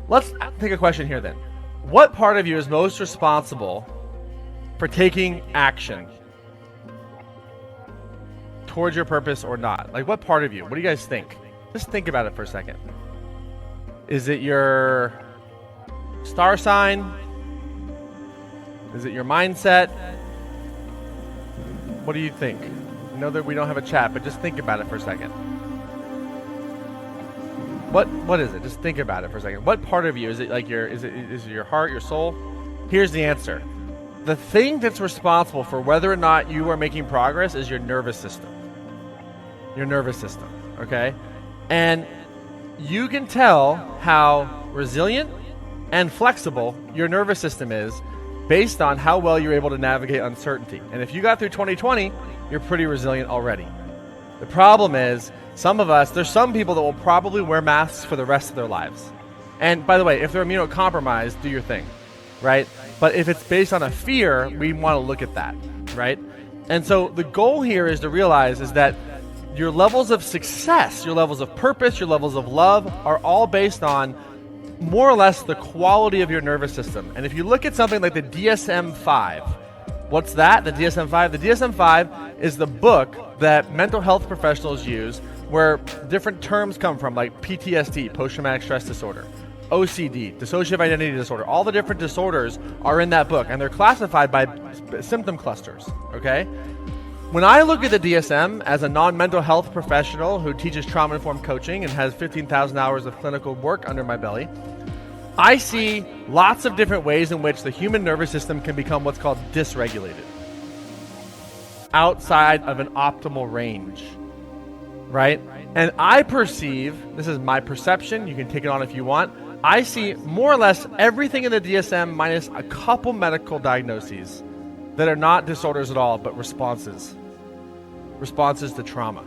Let's take a question here then. What part of you is most responsible for taking action towards your purpose or not? Like, what part of you? What do you guys think? Just think about it for a second. Is it your star sign? Is it your mindset? What do you think? I know that we don't have a chat, but just think about it for a second. What is it? Just think about it for a second. What part of you is it? Like is it your heart, your soul? Here's the answer. The thing that's responsible for whether or not you are making progress is your nervous system. Your nervous system, okay? And you can tell how resilient and flexible your nervous system is based on how well you're able to navigate uncertainty. And if you got through 2020, you're pretty resilient already. The problem is, some of us, there's some people that will probably wear masks for the rest of their lives. And by the way, if they're immunocompromised, do your thing, right? But if it's based on a fear, we want to look at that, right? And so the goal here is to realize is that your levels of success, your levels of purpose, your levels of love are all based on more or less the quality of your nervous system. And if you look at something like the DSM-5, what's that? The DSM-5? The DSM-5 is the book that mental health professionals use where different terms come from, like PTSD, post-traumatic stress disorder, OCD, dissociative identity disorder. All the different disorders are in that book, and they're classified by symptom clusters, okay? When I look at the DSM as a non-mental health professional who teaches trauma-informed coaching and has 15,000 hours of clinical work under my belly, I see lots of different ways in which the human nervous system can become what's called dysregulated, outside of an optimal range, right? And I perceive, this is my perception, you can take it on if you want, I see more or less everything in the DSM minus a couple medical diagnoses that are not disorders at all, but responses. Responses to trauma.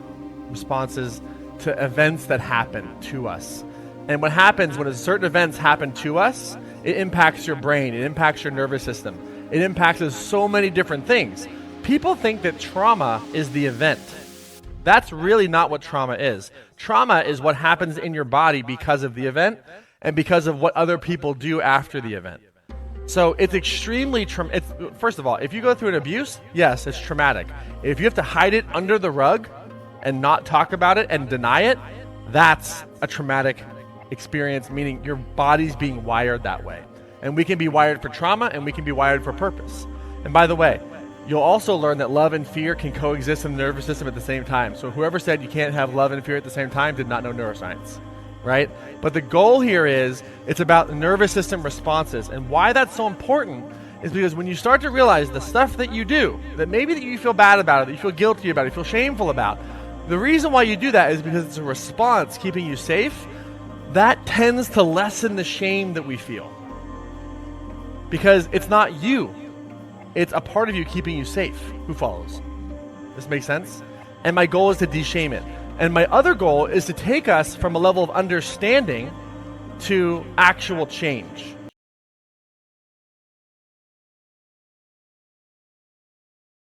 Responses to events that happen to us. And what happens when certain events happen to us, it impacts your brain, it impacts your nervous system. It impacts so many different things. People think that trauma is the event. That's really not what trauma is. Trauma is what happens in your body because of the event and because of what other people do after the event. So it's extremely first of all, if you go through an abuse, yes, it's traumatic. If you have to hide it under the rug and not talk about it and deny it, that's a traumatic experience, meaning your body's being wired that way. And we can be wired for trauma and we can be wired for purpose. And by the way, you'll also learn that love and fear can coexist in the nervous system at the same time. So whoever said you can't have love and fear at the same time did not know neuroscience, right? But the goal here is, it's about the nervous system responses. And why that's so important is because when you start to realize the stuff that you do, that maybe that you feel bad about it, that you feel guilty about it, you feel shameful about, the reason why you do that is because it's a response keeping you safe. That tends to lessen the shame that we feel. Because it's not you. It's a part of you keeping you safe. Who follows? This makes sense? And my goal is to de-shame it. And my other goal is to take us from a level of understanding to actual change.